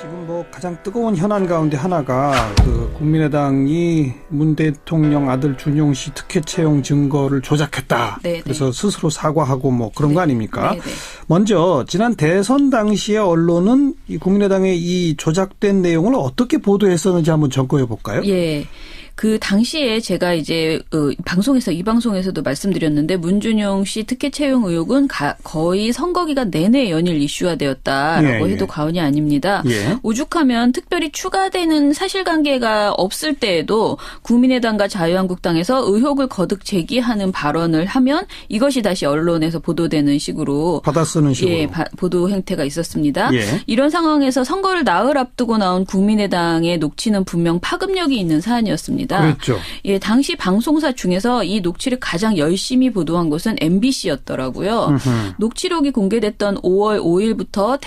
지금 뭐 가장 뜨거운 현안 가운데 하나가 그 국민의당이 문 대통령 아들 준용 씨 특혜 채용 증거를 조작했다. 네네. 그래서 스스로 사과하고 뭐 그런 거 아닙니까? 네네. 먼저 지난 대선 당시에 언론은 이 국민의당의 이 조작된 내용을 어떻게 보도했었는지 한번 점검해 볼까요? 예. 그 당시에 제가 이제 방송에서 이 방송에서도 말씀드렸는데 문준용 씨 특혜 채용 의혹은 거의 선거 기간 내내 연일 이슈화 되었다라고 해도 과언이 아닙니다. 예. 오죽하면 특별히 추가되는 사실관계가 없을 때에도 국민의당과 자유한국당에서 의혹을 거듭 제기하는 발언을 하면 이것이 다시 언론에서 보도되는 식으로 받아쓰는 식으로 예, 보도 행태가 있었습니다. 예. 이런 상황에서 선거를 나흘 앞두고 나온 국민의당의 녹취는 분명 파급력이 있는 사안이었습니다. 그렇죠. 예, 당시 방송사 중에서 이 녹취를 가장 열심히 보도한 곳은 MBC였더라고요. 녹취록이 공개됐던 5월 5일부터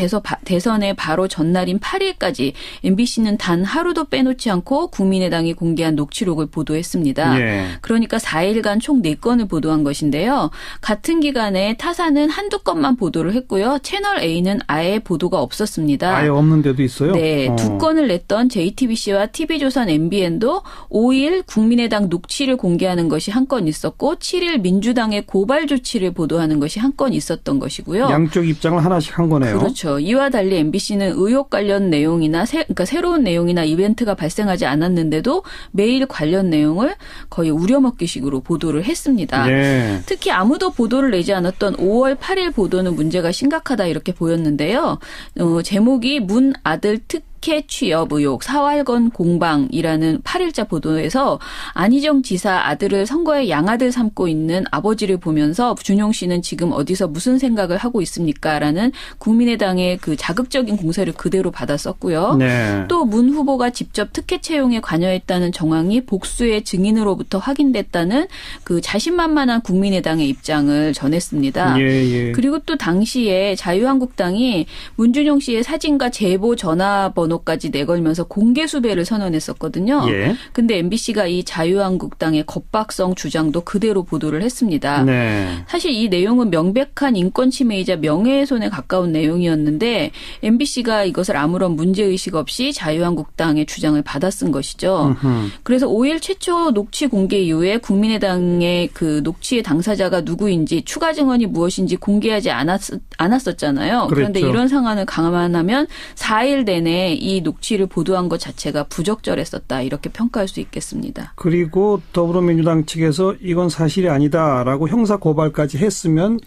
대선의 바로 전날인 8일까지 MBC는 단 하루도 빼놓지 않고 국민의당이 공개한 녹취록을 보도했습니다. 예. 그러니까 4일간 총 4건을 보도한 것인데요. 같은 기간에 타사는 한두 건만 보도를 했고요. 채널 A는 아예 보도가 없었습니다. 아예 없는 데도 있어요? 네. 2건을 냈던 JTBC와 TV조선 MBN도 5일 국민의당 녹취를 공개하는 것이 한 건 있었고 7일 민주당의 고발 조치를 보도하는 것이 한 건 있었던 것이고요. 양쪽 입장을 하나씩 한 거네요. 그렇죠. 이와 달리 MBC는 의혹 관련 내용이나 그러니까 새로운 내용이나 이벤트가 발생하지 않았는데도 매일 관련 내용을 거의 우려먹기식으로 보도를 했습니다. 네. 특히 아무도 보도를 내지 않았던 5월 8일 보도는 문제가 심각하다 이렇게 보였는데요. 제목이 문 아들 특혜 취업 의혹 사활건 공방이라는 8일자 보도에서 안희정 지사 아들을 선거의 양아들 삼고 있는 아버지를 보면서 준용 씨는 지금 어디서 무슨 생각을 하고 있습니까? 라는 국민의당의 그 자극적인 공세를 그대로 받았었고요. 네. 또 문 후보가 직접 특혜 채용에 관여했다는 정황이 복수의 증인으로부터 확인됐다는 그 자신만만한 국민의당의 입장을 전했습니다. 예. 그리고 또 당시에 자유한국당이 문준용 씨의 사진과 제보 전화번호까지 내걸면서 공개 수배를 선언했었거든요. 그런데 MBC가 이 자유한국당의 겁박성 주장도 그대로 보도를 했습니다. 네. 사실 이 내용은 명백한 인권 침해이자 명예훼손에 가까운 내용이었는데 MBC가 이것을 아무런 문제의식 없이 자유한국당의 주장을 받아쓴 것이죠. 그래서 5일 최초 녹취 공개 이후에 국민의당의 그 녹취의 당사자가 누구인지 추가 증언이 무엇인지 공개하지 않았었잖아요. 그런데 그렇죠. 이런 상황을 감안하면 4일 내내 이 녹취를 보도한 것 자체가 부적절했었다 이렇게 평가할 수 있겠습니다. 그리고 더불어민주당 측에서 이건 사실이 아니다라고 형사 고발까지 했으면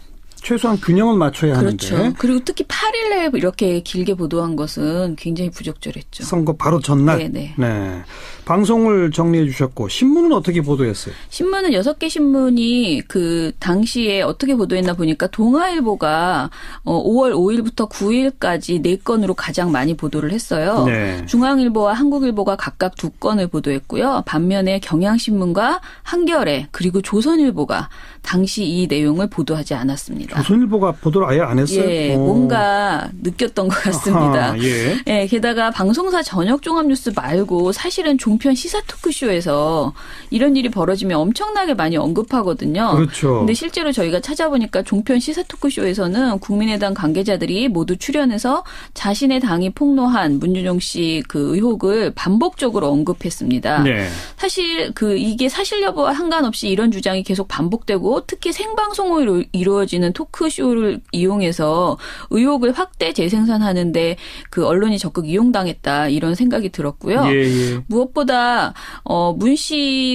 최소한 균형을 맞춰야 그렇죠. 하는데. 그리고 특히 8일에 이렇게 길게 보도한 것은 굉장히 부적절했죠. 선거 바로 전날. 네네. 네. 방송을 정리해 주셨고 신문은 어떻게 보도했어요? 신문은 6개 신문이 그 당시에 어떻게 보도했나 보니까 동아일보가 5월 5일부터 9일까지 4건으로 가장 많이 보도를 했어요. 네. 중앙일보와 한국일보가 각각 2건을 보도했고요. 반면에 경향신문과 한겨레 그리고 조선일보가 당시 이 내용을 보도하지 않았습니다. 조선일보가 보도를 아예 안 했어요? 예, 뭔가 느꼈던 것 같습니다. 예. 예, 게다가 방송사 저녁 종합 뉴스 말고 사실은 종편 시사 토크쇼에서 이런 일이 벌어지면 엄청나게 많이 언급하거든요. 그렇죠. 근데 실제로 저희가 찾아보니까 종편 시사 토크쇼에서는 국민의당 관계자들이 모두 출연해서 자신의 당이 폭로한 문준용 씨 그 의혹을 반복적으로 언급했습니다. 네. 사실 이게 사실 여부와 상관없이 이런 주장이 계속 반복되고 특히 생방송으로 이루어지는 토크쇼를 이용해서 의혹을 확대 재생산하는데 그 언론이 적극 이용당했다 이런 생각이 들었고요. 예. 무엇보다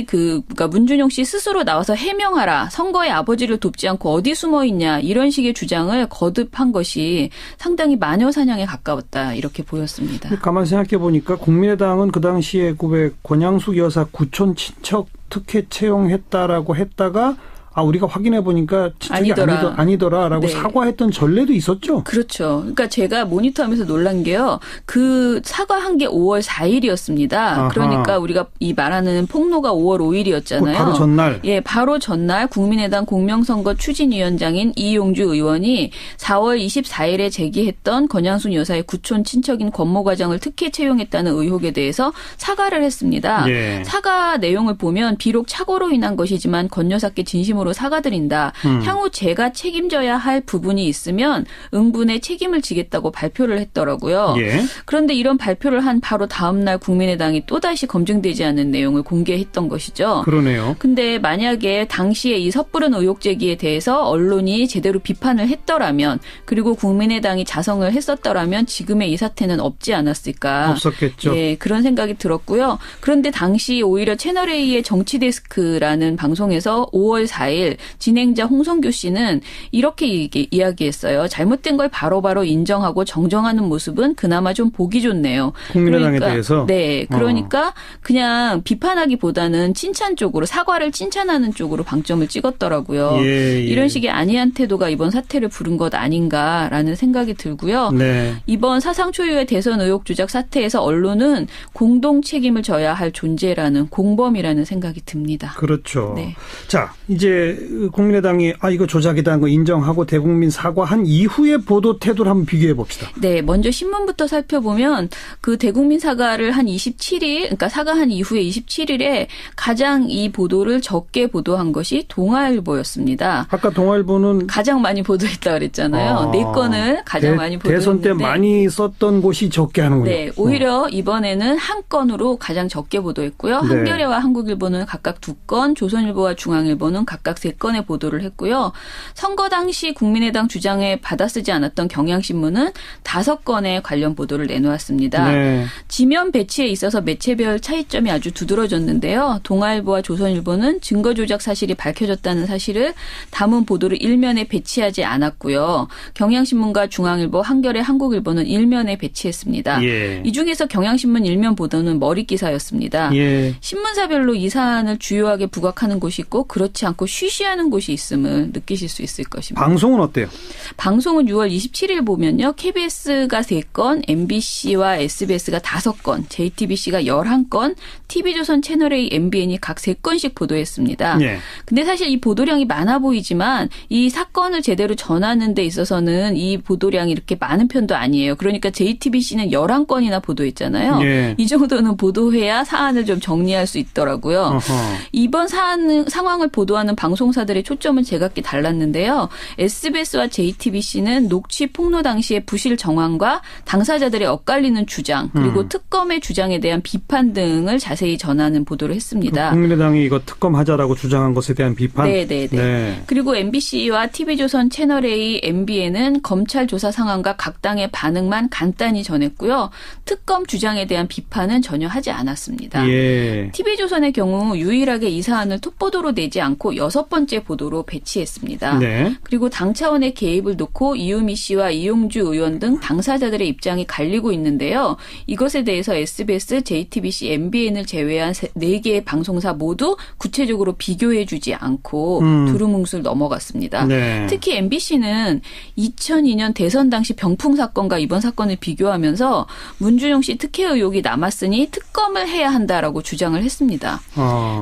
그러니까 문준용 씨 스스로 나와서 해명하라. 선거에 아버지를 돕지 않고 어디 숨어 있냐 이런 식의 주장을 거듭한 것이 상당히 마녀 사냥에 가까웠다 이렇게 보였습니다. 가만히 생각해 보니까 국민의당은 그 당시에 권양숙 여사 구촌 친척 특혜 채용했다라고 했다가 우리가 확인해 보니까 친척이 아니더라라고 네. 사과했던 전례도 있었죠. 그렇죠. 그러니까 제가 모니터하면서 놀란 게요. 그 사과한 게 5월 4일이었습니다. 아하. 그러니까 우리가 이 말하는 폭로가 5월 5일이었잖아요. 바로 전날. 예, 바로 전날 국민의당 공명선거 추진위원장인 이용주 의원이 4월 24일에 제기했던 권양순 여사의 구촌 친척인 권모 과장을 특혜 채용했다는 의혹에 대해서 사과를 했습니다. 예. 사과 내용을 보면 비록 착오로 인한 것이지만 권 여사께 진심으로 진심으로 사과드린다. 향후 제가 책임져야 할 부분이 있으면 응분의 책임을 지겠다고 발표를 했더라고요. 예. 그런데 이런 발표를 한 바로 다음 날 국민의당이 또다시 검증되지 않은 내용을 공개했던 것이죠. 그러네요. 근데 만약에 당시에 이 섣부른 의혹 제기에 대해서 언론이 제대로 비판을 했더라면 그리고 국민의당이 자성을 했었더라면 지금의 이 사태는 없지 않았을까. 없었겠죠. 예, 그런 생각이 들었고요. 그런데 당시 오히려 채널A의 정치데스크라는 방송에서 5월 4일 진행자 홍성규 씨는 이렇게 이야기했어요. 잘못된 걸 바로바로 인정하고 정정하는 모습은 그나마 좀 보기 좋네요. 국민의당에 대해서? 네. 그러니까 그냥 비판하기보다는 칭찬 쪽으로 사과를 칭찬하는 쪽으로 방점을 찍었더라고요. 예. 이런 식의 안이한 태도가 이번 사태를 부른 것 아닌가라는 생각이 들고요. 네. 이번 사상 초유의 대선 의혹 조작 사태에서 언론은 공동 책임을 져야 할 존재라는 공범이라는 생각이 듭니다. 그렇죠. 네. 자, 이제 국민의당이 이거 조작이다 거 인정하고 대국민 사과한 이후의 보도 태도를 한번 비교해 봅시다. 네, 먼저 신문부터 살펴보면 그 대국민 사과를 한 27일, 그러니까 사과한 이후에 27일에 가장 이 보도를 적게 보도한 것이 동아일보였습니다. 아까 동아일보는 가장 많이 보도했다 그랬잖아요. 네 건을 가장 많이 보도했는데 대선 때 많이 썼던 곳이 적게 하는군요. 네, 오히려 이번에는 한 건으로 가장 적게 보도했고요. 네. 한겨레와 한국일보는 각각 2건, 조선일보와 중앙일보는 각각 3건의 보도를 했고요. 선거 당시 국민의당 주장에 받아쓰지 않았던 경향신문은 5건의 관련 보도를 내놓았습니다. 네. 지면 배치에 있어서 매체별 차이점이 아주 두드러졌는데요. 동아일보와 조선일보는 증거 조작 사실이 밝혀졌다는 사실을 담은 보도를 일면에 배치하지 않았고요. 경향신문과 중앙일보, 한겨레, 한국일보는 일면에 배치했습니다. 예. 이 중에서 경향신문 일면 보도는 머릿기사였습니다. 예. 신문사별로 이 사안을 주요하게 부각하는 곳이 있고 그렇지 않고 쉬쉬하는 곳이 있음을 느끼실 수 있을 것입니다. 방송은 어때요? 방송은 6월 27일 보면요. KBS가 3건, MBC와 SBS가 5건, JTBC가 11건, TV조선 채널A, MBN이 각 3건씩 보도했습니다. 예. 근데 사실 이 보도량이 많아 보이지만 이 사건을 제대로 전하는 데 있어서는 이 보도량이 이렇게 많은 편도 아니에요. 그러니까 JTBC는 11건이나 보도했잖아요. 예. 이 정도는 보도해야 사안을 좀 정리할 수 있더라고요. 어허. 이번 상황을 보도하는 방송사들의 초점은 제각기 달랐는데요. SBS와 JTBC는 녹취 폭로 당시의 부실 정황과 당사자들의 엇갈리는 주장 그리고 특검의 주장에 대한 비판 등을 자세히 전하는 보도를 했습니다. 국민의당이 이거 특검하자라고 주장한 것에 대한 비판? 네네네. 네. 그리고 MBC와 TV조선 채널A, MBN은 검찰 조사 상황과 각 당의 반응만 간단히 전했고요. 특검 주장에 대한 비판은 전혀 하지 않았습니다. 예. TV조선의 경우 유일하게 이 사안을 톱보도로 내지 않고 6번째 보도로 배치했습니다. 네. 그리고 당 차원의 개입을 놓고 이유미 씨와 이용주 의원 등 당사자들의 입장이 갈리고 있는데요. 이것에 대해서 SBS, JTBC, MBN을 제외한 4개의 방송사 모두 구체적으로 비교해주지 않고 두루뭉술 넘어갔습니다. 네. 특히 MBC는 2002년 대선 당시 병풍 사건과 이번 사건을 비교하면서 문준용 씨 특혜 의혹이 남았으니 특검을 해야 한다라고 주장을 했습니다.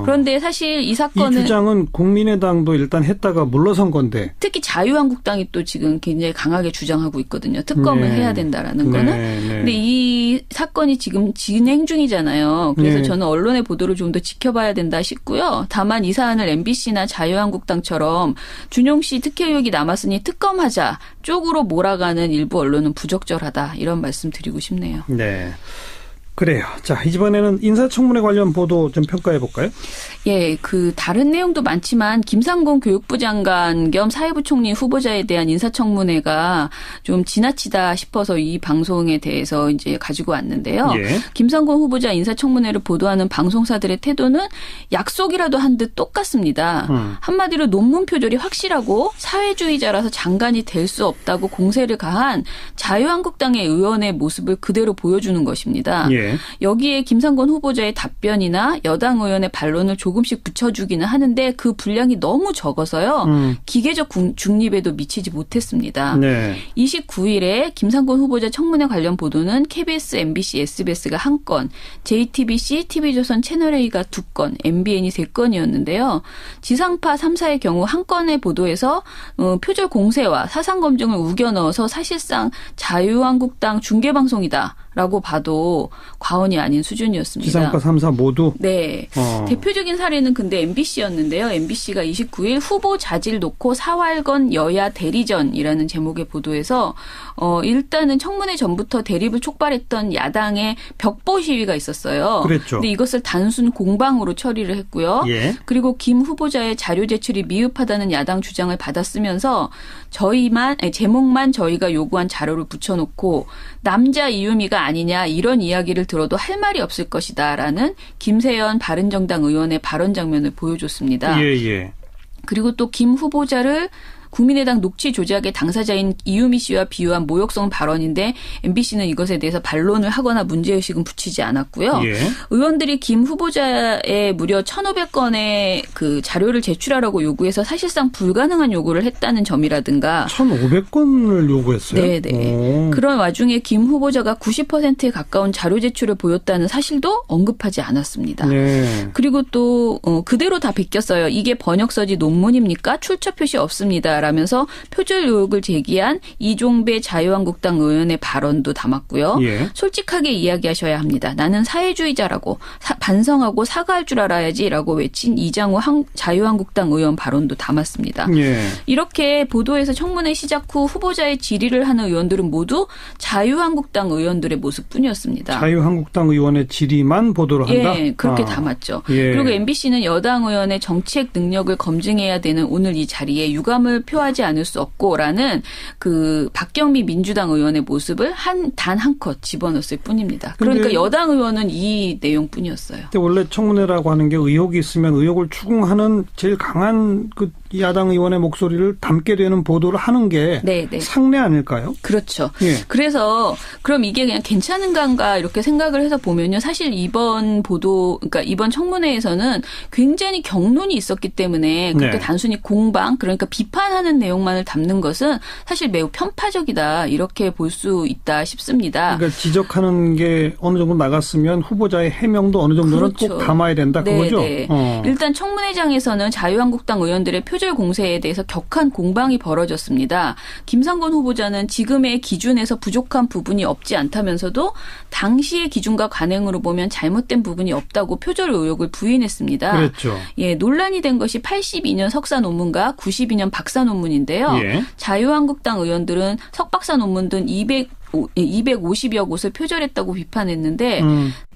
그런데 사실 이 사건은 이 주장은 국민의당도 일단 했다가 물러선 건데 특히 자유한국당이 또 지금 굉장히 강하게 주장하고 있거든요. 특검을 해야 된다라는 거는. 근데 이 사건이 지금 진행 중이잖아요. 그래서 저는 언론의 보도를 좀 더 지켜봐야 된다 싶고요. 다만 이 사안을 MBC나 자유한국당처럼 준용 씨 특혜 의혹이 남았으니 특검하자 쪽으로 몰아가는 일부 언론은 부적절하다. 이런 말씀 드리고 싶네요. 네. 그래요. 자, 이번에는 인사청문회 관련 보도 좀 평가해 볼까요? 예, 다른 내용도 많지만 김상곤 교육부 장관 겸 사회부총리 후보자에 대한 인사청문회가 좀 지나치다 싶어서 이 방송에 대해서 이제 가지고 왔는데요. 예. 김상곤 후보자 인사청문회를 보도하는 방송사들의 태도는 약속이라도 한 듯 똑같습니다. 한마디로 논문 표절이 확실하고 사회주의자라서 장관이 될 수 없다고 공세를 가한 자유한국당의 의원의 모습을 그대로 보여주는 것입니다. 예. 여기에 김상곤 후보자의 답변이나 여당 의원의 반론을 조금씩 붙여주기는 하는데 그 분량이 너무 적어서요. 기계적 중립에도 미치지 못했습니다. 네. 29일에 김상곤 후보자 청문회 관련 보도는 KBS, MBC, SBS가 1건, JTBC, TV조선 채널A가 2건, MBN이 3건이었는데요. 지상파 3사의 경우 1건의 보도에서 표절 공세와 사상 검증을 우겨 넣어서 사실상 자유한국당 중계방송이다 라고 봐도 과언이 아닌 수준이었습니다. 지상파 3사 모두? 네. 대표적인 사례는 근데 MBC였는데요. MBC가 29일 후보 자질 놓고 사활건 여야 대리전이라는 제목의 보도에서 일단은 청문회 전부터 대립을 촉발했던 야당의 벽보 시위가 있었어요. 그랬죠. 근데 이것을 단순 공방으로 처리를 했고요. 예. 그리고 김 후보자의 자료 제출이 미흡하다는 야당 주장을 받아쓰면서 제목만 저희가 요구한 자료를 붙여놓고 남자 이유미가 아니냐 이런 이야기를 들어도 할 말이 없을 것이다라는 김세연 바른정당 의원의 발언 장면을 보여줬습니다. 예. 그리고 또 김 후보자를 국민의당 녹취 조작의 당사자인 이유미 씨와 비유한 모욕성 발언인데 MBC는 이것에 대해서 반론을 하거나 문제의식은 붙이지 않았고요. 예. 의원들이 김 후보자의 무려 1,500건의 그 자료를 제출하라고 요구해서 사실상 불가능한 요구를 했다는 점이라든가. 1,500건을 요구했어요? 네네. 그런 와중에 김 후보자가 90%에 가까운 자료 제출을 보였다는 사실도 언급하지 않았습니다. 네. 그리고 또 그대로 다 베꼈어요. 이게 번역서지 논문입니까? 출처 표시 없습니다. 라면서 표절 의혹을 제기한 이종배 자유한국당 의원의 발언도 담았고요. 예. 솔직하게 이야기하셔야 합니다. 나는 사회주의자라고 반성하고 사과할 줄 알아야지라고 외친 이장우 자유한국당 의원 발언도 담았습니다. 예. 이렇게 보도에서 청문회 시작 후 후보자의 질의를 하는 의원들은 모두 자유한국당 의원들의 모습뿐이었습니다. 자유한국당 의원의 질의만 보도를 한다? 예, 그렇게 담았죠. 예. 그리고 MBC는 여당 의원의 정책 능력을 검증해야 되는 오늘 이 자리에 유감을 표하지 않을 수 없고라는 그 박경미 민주당 의원의 모습을 단 한 컷 집어넣었을 뿐입니다. 그러니까 여당 의원은 이 내용뿐이었어요. 근데 원래 청문회라고 하는 게 의혹이 있으면 의혹을 추궁하는 제일 강한 그 야당 의원의 목소리를 담게 되는 보도를 하는 게 네네. 상례 아닐까요? 그렇죠. 예. 그래서 그럼 이게 그냥 괜찮은가 이렇게 생각을 해서 보면요. 사실 이번 보도, 그러니까 이번 청문회에서는 굉장히 경론이 있었기 때문에 그렇게 단순히 공방, 그러니까 비판하는 내용만을 담는 것은 사실 매우 편파적이다 이렇게 볼 수 있다 싶습니다. 그러니까 지적하는 게 어느 정도 나갔으면 후보자의 해명도 어느 정도는 꼭 담아야 된다 그거죠? 일단 청문회장에서는 자유한국당 의원들의 표절 공세에 대해서 격한 공방이 벌어졌습니다. 김상곤 후보자는 지금의 기준에서 부족한 부분이 없지 않다면서도 당시의 기준과 관행으로 보면 잘못된 부분이 없다고 표절 의혹을 부인했습니다. 그렇죠. 예, 논란이 된 것이 82년 석사 논문과 92년 박사 논문인데요. 예. 자유한국당 의원들은 석박사 논문 등 250여 곳을 표절했다고 비판했는데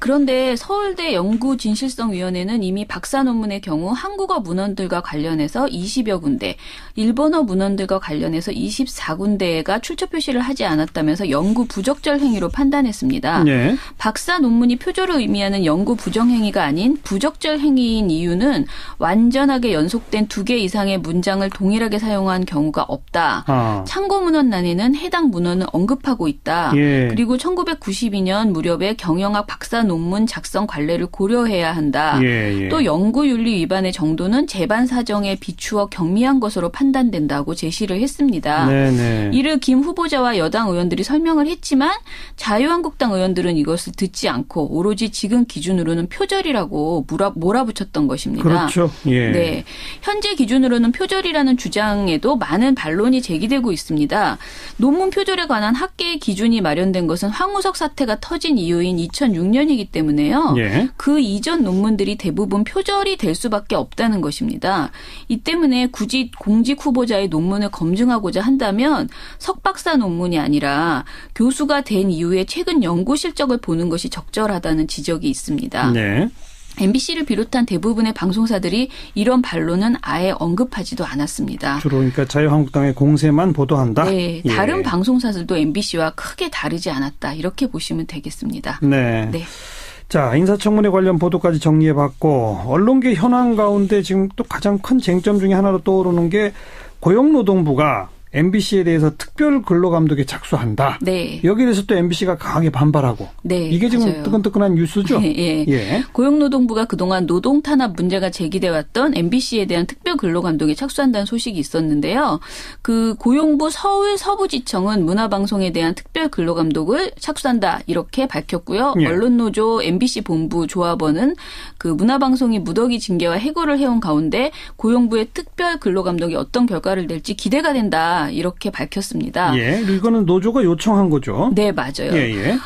그런데 서울대 연구진실성위원회는 이미 박사 논문의 경우 한국어 문헌들과 관련해서 20여 군데, 일본어 문헌들과 관련해서 24군데가 출처 표시를 하지 않았다면서 연구 부적절 행위로 판단했습니다. 네. 박사 논문이 표절을 의미하는 연구 부정행위가 아닌 부적절 행위인 이유는 완전하게 연속된 2개 이상의 문장을 동일하게 사용한 경우가 없다. 참고 문헌란에는 해당 문헌을 언급하고 있다. 예. 그리고 1992년 무렵에 경영학 박사 논문 작성 관례를 고려해야 한다. 예. 또 연구윤리 위반의 정도는 재반 사정에 비추어 경미한 것으로 판단된다고 제시를 했습니다. 네네. 이를 김 후보자와 여당 의원들이 설명을 했지만 자유한국당 의원들은 이것을 듣지 않고 오로지 지금 기준으로는 표절이라고 몰아붙였던 것입니다. 그렇죠. 예. 네. 현재 기준으로는 표절이라는 주장에도 많은 반론이 제기되고 있습니다. 논문 표절에 관한 학계의 기준이 마련된 것은 황우석 사태가 터진 이후인 2006년이기 때문에요. 예. 그 이전 논문들이 대부분 표절이 될 수밖에 없다는 것입니다. 이 때문에 굳이 공직 후보자의 논문을 검증하고자 한다면 석박사 논문이 아니라 교수가 된 이후에 최근 연구 실적을 보는 것이 적절하다는 지적이 있습니다. 네. MBC를 비롯한 대부분의 방송사들이 이런 반론은 아예 언급하지도 않았습니다. 주로 그러니까 자유한국당의 공세만 보도한다? 네. 다른 방송사들도 MBC와 크게 다르지 않았다. 이렇게 보시면 되겠습니다. 네. 네. 자, 인사청문회 관련 보도까지 정리해봤고 언론계 현안 가운데 지금 또 가장 큰 쟁점 중에 하나로 떠오르는 게 고용노동부가 MBC에 대해서 특별 근로감독에 착수한다. 네. 여기에 대해서 또 MBC가 강하게 반발하고. 네. 이게 지금 맞아요. 뜨끈뜨끈한 뉴스죠? 예. 예. 고용노동부가 그동안 노동 탄압 문제가 제기돼 왔던 MBC에 대한 특별 근로감독에 착수한다는 소식이 있었는데요. 그 고용부 서울 서부지청은 문화방송에 대한 특별 근로감독을 착수한다 이렇게 밝혔고요. 예. 언론노조 MBC 본부 조합원은 그 문화방송이 무더기 징계와 해고를 해온 가운데 고용부의 특별 근로감독이 어떤 결과를 낼지 기대가 된다. 했다. 이렇게 밝혔습니다. 예, 이거는 노조가 요청한 거죠? 네, 맞아요. 예, 예.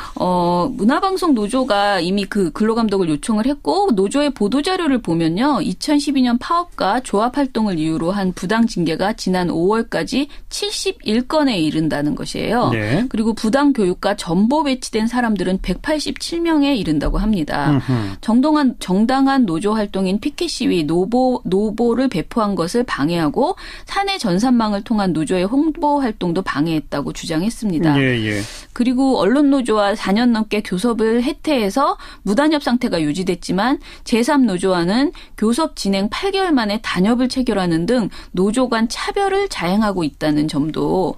문화방송 노조가 이미 그 근로감독을 요청을 했고 노조의 보도자료를 보면요. 2012년 파업과 조합활동을 이유로 한 부당 징계가 지난 5월까지 71건에 이른다는 것이에요. 네. 그리고 부당 교육과 전보 배치된 사람들은 187명에 이른다고 합니다. 정당한 노조 활동인 피켓 시위 노보를 배포한 것을 방해하고 사내 전산망을 통한 노조의 홍보 활동도 방해했다고 주장했습니다. 예, 예. 그리고 언론노조와 4년 넘게 교섭을 해태해서 무단협 상태가 유지됐지만 제3노조와는 교섭 진행 8개월 만에 단협을 체결하는 등 노조 간 차별을 자행하고 있다는 점도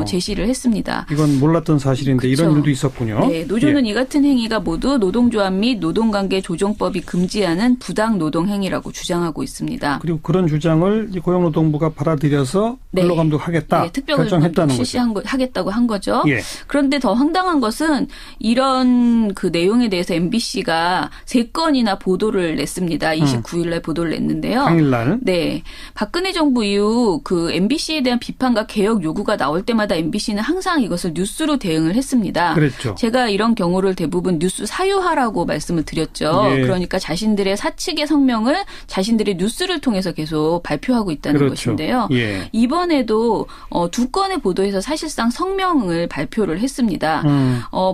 제시를 했습니다. 이건 몰랐던 사실인데 그렇죠. 이런 일도 있었군요. 네, 노조는 이 같은 행위가 모두 노동조합 및 노동관계 조정법이 금지하는 부당 노동 행위라고 주장하고 있습니다. 그리고 그런 주장을 고용노동부가 받아들여서 근로감독하겠다 네, 특별근로감독 실시하겠다고 한 거죠. 예. 그런데 더 황당한 것은 이런 그 내용에 대해서 MBC가 3건이나 보도를 냈습니다. 29일 날 보도를 냈는데요. 당일날. 네. 박근혜 정부 이후 그 MBC에 대한 비판과 개혁 요구가 나올 때마다 MBC는 항상 이것을 뉴스로 대응을 했습니다. 그랬죠. 제가 이런 경우를 대부분 뉴스 사유화라고 말씀을 드렸죠. 예. 그러니까 자신들의 사측의 성명을 자신들의 뉴스를 통해서 계속 발표하고 있다는 그렇죠. 것인데요. 예. 이번에도 2건의 보도에서 사실상 성명을 발표를 했습니다.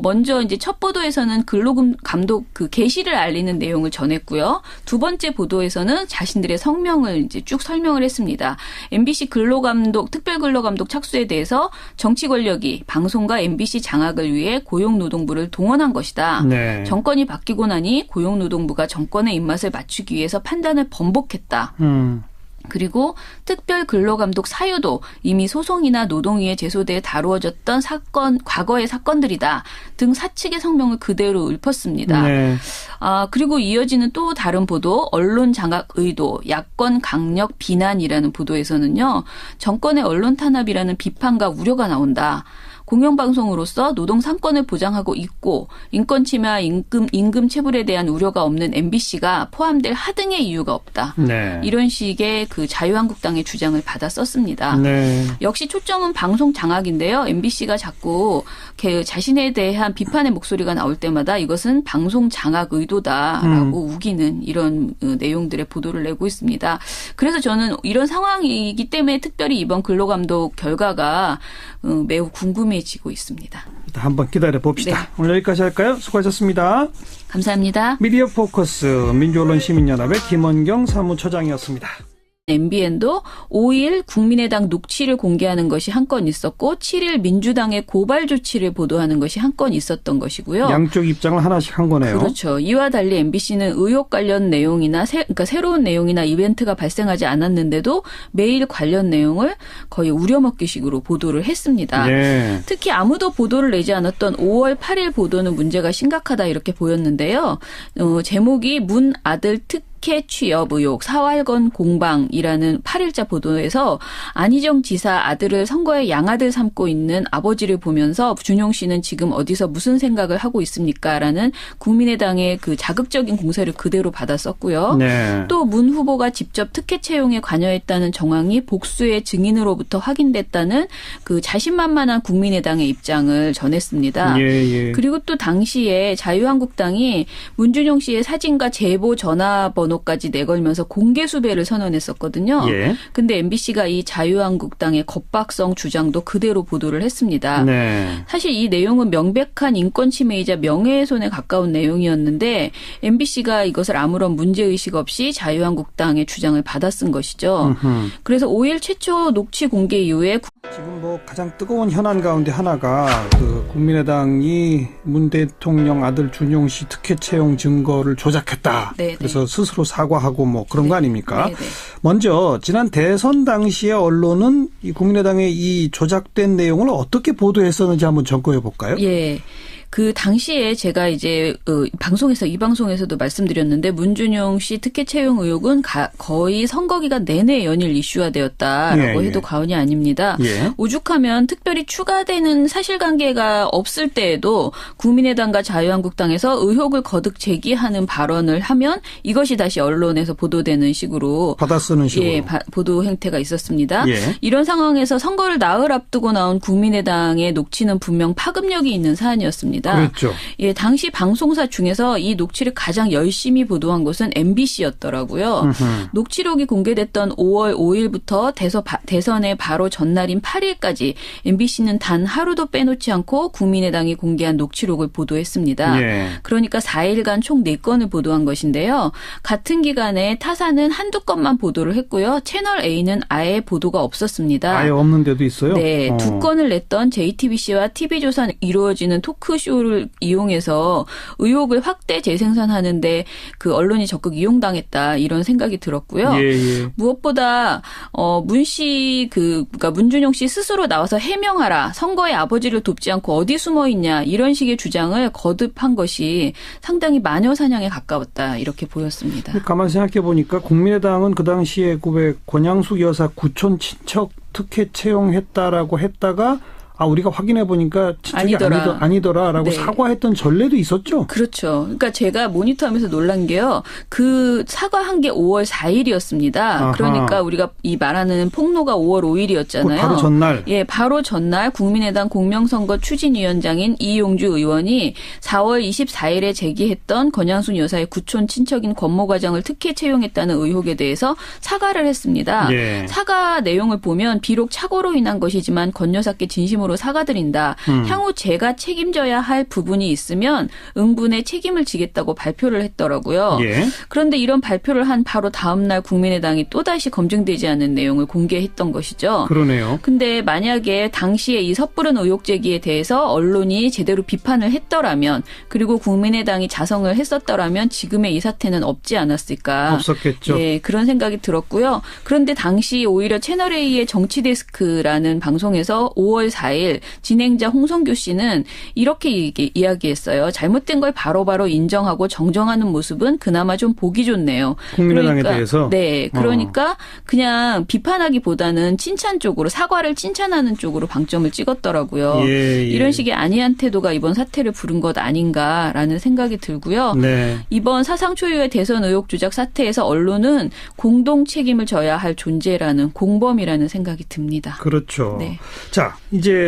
먼저 이제 첫 보도에서는 근로감독 그 개시를 알리는 내용을 전했고요. 두 번째 보도에서는 자신들의 성명을 이제 쭉 설명을 했습니다. MBC 특별근로감독 착수에 대해서 정치 권력이 방송과 MBC 장악을 위해 고용노동부를 동원한 것이다. 네. 정권이 바뀌고 나니 고용노동부가 정권의 입맛을 맞추기 위해서 판단을 번복했다. 그리고 특별근로감독 사유도 이미 소송이나 노동위에 제소돼 다루어졌던 과거의 사건들이다 등 사측의 성명을 그대로 읊었습니다. 네. 그리고 이어지는 또 다른 보도, 언론 장악 의도, 야권 강력 비난이라는 보도에서는요. 정권의 언론 탄압이라는 비판과 우려가 나온다. 공영방송으로서 노동 상권을 보장하고 있고 인권 침해와 임금 체불에 대한 우려가 없는 MBC가 포함될 하등의 이유가 없다. 네. 이런 식의 그 자유한국당의 주장을 받아 썼습니다. 네. 역시 초점은 방송 장악인데요. MBC가 자꾸 자신에 대한 비판의 목소리가 나올 때마다 이것은 방송 장악 의도다라고 우기는 이런 내용들의 보도를 내고 있습니다. 그래서 저는 이런 상황이기 때문에 특별히 이번 근로감독 결과가 매우 궁금해지고 있습니다. 한번 기다려 봅시다. 네. 오늘 여기까지 할까요? 수고하셨습니다. 감사합니다. 미디어 포커스 민주언론 시민연합의 김원경 사무처장이었습니다. MBN도 5일 국민의당 녹취를 공개하는 것이 한 건 있었고 7일 민주당의 고발 조치를 보도하는 것이 한 건 있었던 것이고요. 양쪽 입장을 하나씩 한 거네요. 그렇죠. 이와 달리 MBC는 의혹 관련 내용이나 그러니까 새로운 내용이나 이벤트가 발생하지 않았는데도 매일 관련 내용을 거의 우려먹기식으로 보도를 했습니다. 네. 특히 아무도 보도를 내지 않았던 5월 8일 보도는 문제가 심각하다 이렇게 보였는데요. 제목이 문 아들 특혜 취업 의혹 사활건 공방이라는 8일자 보도에서 안희정 지사 아들을 선거의 양아들 삼고 있는 아버지를 보면서 준용 씨는 지금 어디서 무슨 생각을 하고 있습니까? 라는 국민의당의 그 자극적인 공세를 그대로 받았었고요. 네. 또 문 후보가 직접 특혜 채용에 관여했다는 정황이 복수의 증인으로부터 확인됐다는 그 자신만만한 국민의당의 입장을 전했습니다. 예. 그리고 또 당시에 자유한국당이 문준용 씨의 사진과 제보 전화번호까지 내걸면서 공개 수배를 선언했었거든요. 예. 근데 MBC가 이 자유한국당의 겁박성 주장도 그대로 보도를 했습니다. 네. 사실 이 내용은 명백한 인권 침해이자 명예훼손에 가까운 내용이었는데 MBC가 이것을 아무런 문제의식 없이 자유한국당의 주장을 받아 쓴 것이죠. 그래서 5일 최초 녹취 공개 이후에 지금 뭐 가장 뜨거운 현안 가운데 하나가 그 국민의당이 문 대통령 아들 준용 씨 특혜 채용 증거를 조작했다. 네네. 그래서 스스로 사과하고 뭐 그런 거 아닙니까? 네네. 먼저 지난 대선 당시에 언론은 이 국민의당의 이 조작된 내용을 어떻게 보도했었는지 한번 점검해 볼까요? 예. 그 당시에 제가 이제 이 방송에서도 말씀드렸는데 문준용 씨 특혜 채용 의혹은 거의 선거 기간 내내 연일 이슈화 되었다라고 해도 과언이 아닙니다. 오죽하면 특별히 추가되는 사실관계가 없을 때에도 국민의당과 자유한국당에서 의혹을 거듭 제기하는 발언을 하면 이것이 다시 언론에서 보도되는 식으로 받아쓰는 식으로 보도 행태가 있었습니다. 이런 상황에서 선거를 나흘 앞두고 나온 국민의당의 녹취는 분명 파급력이 있는 사안이었습니다. 그렇죠. 당시 방송사 중에서 이 녹취를 가장 열심히 보도한 곳은 MBC였더라고요. 녹취록이 공개됐던 5월 5일부터 대선의 바로 전날인 8일까지 MBC는 단 하루도 빼놓지 않고 국민의당이 공개한 녹취록을 보도했습니다. 그러니까 4일간 총 4건을 보도한 것인데요. 같은 기간에 타사는 한두 건만 보도를 했고요. 채널A는 아예 보도가 없었습니다. 아예 없는 데도 있어요? 네. 2건을 냈던 JTBC와 TV조선 이루어지는 토크쇼를 이용해서 의혹을 확대 재생산하는데 그 언론이 적극 이용당했다 이런 생각이 들었고요. 무엇보다 그러니까 문준용 씨 스스로 나와서 해명하라. 선거에 아버지를 돕지 않고 어디 숨어 있냐. 이런 식의 주장을 거듭한 것이 상당히 마녀사냥에 가까웠다. 이렇게 보였습니다. 가만히 생각해 보니까 국민의당은 그 당시에 권양숙 여사 구촌 친척 특혜 채용했다라고 했다가 우리가 확인해 보니까 친척이 아니더라라고 사과했던 전례도 있었죠. 그렇죠. 그러니까 제가 모니터하면서 놀란 게요. 그 사과한 게 5월 4일이었습니다. 그러니까 우리가 이 말하는 폭로가 5월 5일이었잖아요. 바로 전날. 바로 전날 국민의당 공명선거 추진위원장인 이용주 의원이 4월 24일에 제기했던 권양숙 여사의 구촌 친척인 권모 과장을 특혜 채용했다는 의혹에 대해서 사과를 했습니다. 사과 내용을 보면 비록 착오로 인한 것이지만 권 여사께 진심으로 사과드린다. 향후 제가 책임져야 할 부분이 있으면 응분의 책임을 지겠다고 발표를 했더라고요. 그런데 이런 발표를 한 바로 다음 날 국민의당이 또다시 검증되지 않은 내용을 공개했던 것이죠. 그러네요. 근데 만약에 당시에 이 섣부른 의혹 제기에 대해서 언론이 제대로 비판을 했더라면 그리고 국민의당이 자성을 했었더라면 지금의 이 사태는 없지 않았을까. 없었겠죠. 그런 생각이 들었고요. 그런데 당시 오히려 채널A의 정치데스크라는 방송에서 5월 4일 진행자 홍성규 씨는 이렇게 이야기했어요. 잘못된 걸 바로바로 인정하고 정정하는 모습은 그나마 좀 보기 좋네요. 국민의당에 대해서? 네. 그러니까 그냥 비판하기보다는 칭찬 쪽으로 사과를 칭찬하는 쪽으로 방점을 찍었더라고요. 이런 식의 안이한 태도가 이번 사태를 부른 것 아닌가라는 생각이 들고요. 이번 사상 초유의 대선 의혹 조작 사태에서 언론은 공동 책임을 져야 할 존재라는 공범이라는 생각이 듭니다. 그렇죠. 자, 이제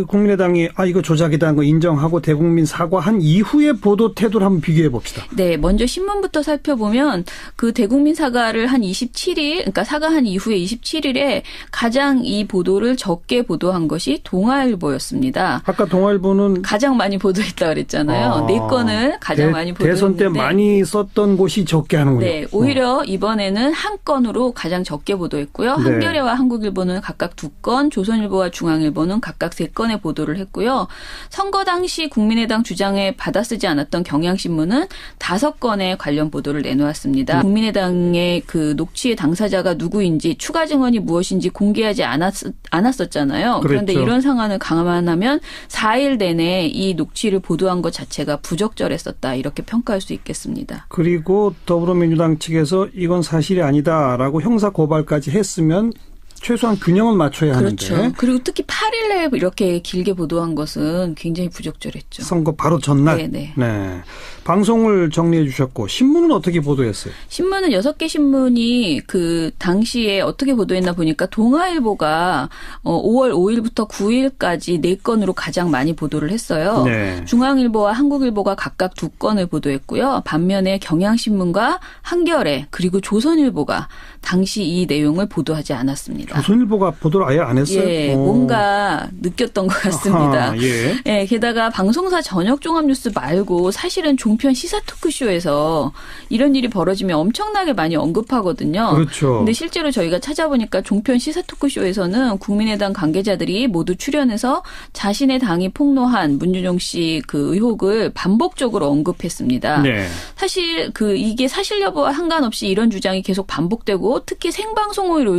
국민의당이 이거 조작이다는 거 인정하고 대국민 사과한 이후의 보도 태도를 한번 비교해 봅시다. 먼저 신문부터 살펴보면 그 대국민 사과를 한 27일, 그러니까 사과한 이후에 27일에 가장 이 보도를 적게 보도한 것이 동아일보였습니다. 아까 동아일보는 가장 많이 보도했다 그랬잖아요. 4건을 가장 많이 보도했는데 대선 때 많이 썼던 곳이 적게 하는군요. 오히려 이번에는 한 건으로 가장 적게 보도했고요. 한겨레와 한국일보는 각각 2건, 조선일보와 중앙일보는 각각 3건의 보도를 했고요. 선거 당시 국민의당 주장에 받아쓰지 않았던 경향신문은 5건의 관련 보도를 내놓았습니다. 국민의당의 그 녹취의 당사자가 누구인지 추가 증언이 무엇인지 공개하지 않았었잖아요. 그런데 이런 상황을 감안하면 4일 내내 이 녹취를 보도한 것 자체가 부적절했었다. 이렇게 평가할 수 있겠습니다. 그리고 더불어민주당 측에서 이건 사실이 아니다라고 형사 고발까지 했으면 최소한 균형은 맞춰야 하는데. 그리고 특히 8일에 이렇게 길게 보도한 것은 굉장히 부적절했죠. 선거 바로 전날. 방송을 정리해 주셨고 신문은 어떻게 보도했어요? 신문은 6개 신문이 그 당시에 어떻게 보도했나 보니까 동아일보가 5월 5일부터 9일까지 4건으로 가장 많이 보도를 했어요. 중앙일보와 한국일보가 각각 2건을 보도했고요. 반면에 경향신문과 한겨레 그리고 조선일보가 당시 이 내용을 보도하지 않았습니다. 조선일보가 보도를 아예 안 했어요? 뭔가 느꼈던 것 같습니다. 게다가 방송사 저녁 종합뉴스 말고 사실은 종편 시사 토크쇼에서 이런 일이 벌어지면 엄청나게 많이 언급하거든요. 근데 실제로 저희가 찾아보니까 종편 시사 토크쇼에서는 국민의당 관계자들이 모두 출연해서 자신의 당이 폭로한 문준용 씨 그 의혹을 반복적으로 언급했습니다. 사실 이게 사실 여부와 상관없이 이런 주장이 계속 반복되고 특히 생방송으로